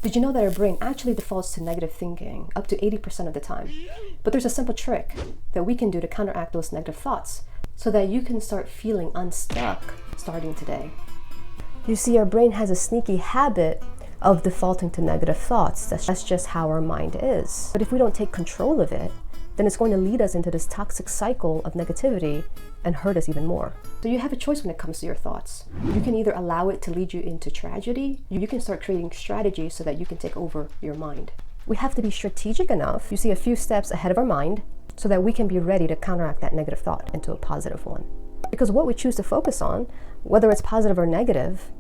Did you know that our brain actually defaults to negative thinking up to 80% of the time? But there's a simple trick that we can do to counteract those negative thoughts so that you can start feeling unstuck starting today. You see, our brain has a sneaky habit of defaulting to negative thoughts. That's just how our mind is. But if we don't take control of it, then it's going to lead us into this toxic cycle of negativity and hurt us even more. So you have a choice when it comes to your thoughts. You can either allow it to lead you into tragedy. You can start creating strategies so that you can take over your mind. We have to be strategic enough, you see, a few steps ahead of our mind so that we can be ready to counteract that negative thought into a positive one. Because what we choose to focus on, whether it's positive or negative,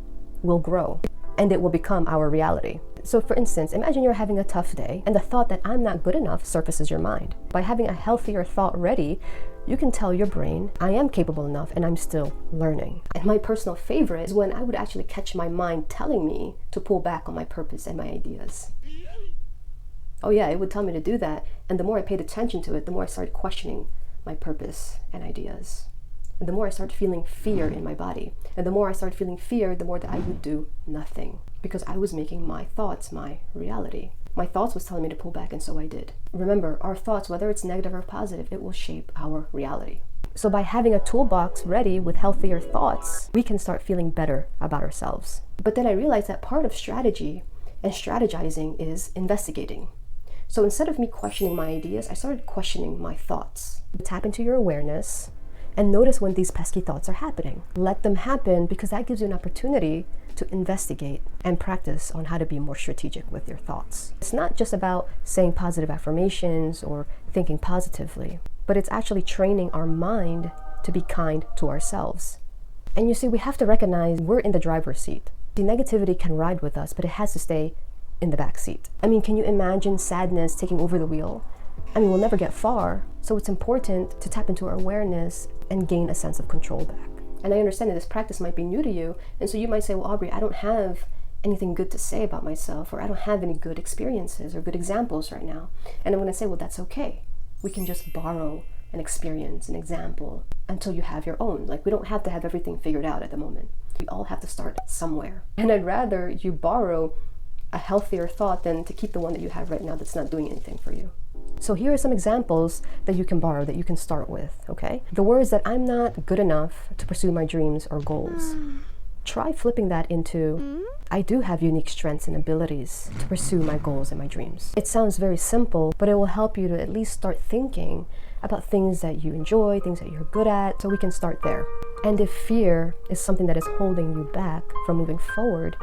will grow and it will become our reality. So for instance, imagine you're having a tough day and the thought that I'm not good enough surfaces your mind. By having a healthier thought ready, you can tell your brain, I am capable enough and I'm still learning. And my personal favorite is when I would actually catch my mind telling me to pull back on my purpose and my ideas. Oh yeah, it would tell me to do that. And the more I paid attention to it, the more I started questioning my purpose and ideas. And the more I started feeling fear in my body. And the more I started feeling fear, the more that I would do nothing. Because I was making my thoughts my reality. My thoughts was telling me to pull back, and so I did. Remember, our thoughts, whether it's negative or positive, it will shape our reality. So by having a toolbox ready with healthier thoughts, we can start feeling better about ourselves. But then I realized that part of strategy and strategizing is investigating. So instead of me questioning my ideas, I started questioning my thoughts. Tap into your awareness and notice when these pesky thoughts are happening. Let them happen because that gives you an opportunity to investigate and practice on how to be more strategic with your thoughts. It's not just about saying positive affirmations or thinking positively, but it's actually training our mind to be kind to ourselves. And you see, we have to recognize we're in the driver's seat. The negativity can ride with us, but it has to stay in the back seat. I mean, can you imagine sadness taking over the wheel? I mean, we'll never get far. So it's important to tap into our awareness and gain a sense of control back. And I understand that this practice might be new to you. And so you might say, well, Aubrey, I don't have anything good to say about myself, or I don't have any good experiences or good examples right now. And I'm going to say, well, that's okay. We can just borrow an experience, an example, until you have your own. Like, we don't have to have everything figured out at the moment. We all have to start somewhere. And I'd rather you borrow a healthier thought than to keep the one that you have right now that's not doing anything for you. So here are some examples that you can borrow, that you can start with, okay? The words that I'm not good enough to pursue my dreams or goals. Try flipping that into, I do have unique strengths and abilities to pursue my goals and my dreams. It sounds very simple, but it will help you to at least start thinking about things that you enjoy, things that you're good at, so we can start there. And if fear is something that is holding you back from moving forward,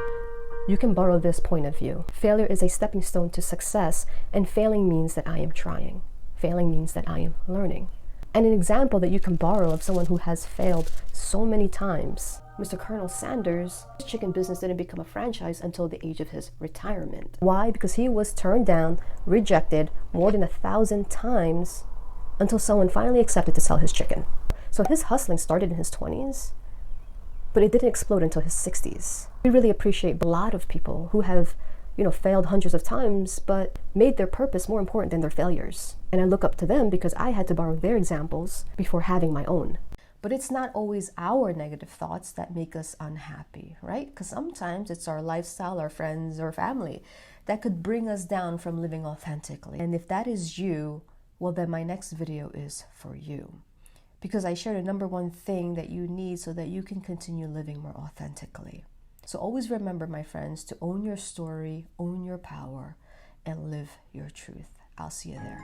you can borrow this point of view. Failure is a stepping stone to success, and failing means that I am trying. Failing means that I am learning. And an example that you can borrow of someone who has failed so many times, Mr. Colonel Sanders, his chicken business didn't become a franchise until the age of his retirement. Why? Because he was turned down, rejected more than 1,000 times until someone finally accepted to sell his chicken. So his hustling started in his 20s, but it didn't explode until his 60s. We really appreciate a lot of people who have, failed hundreds of times, but made their purpose more important than their failures. And I look up to them because I had to borrow their examples before having my own. But it's not always our negative thoughts that make us unhappy, right? Because sometimes it's our lifestyle, our friends, or family that could bring us down from living authentically. And if that is you, well, then my next video is for you. Because I share the number one thing that you need so that you can continue living more authentically. So always remember, my friends, to own your story, own your power, and live your truth. I'll see you there.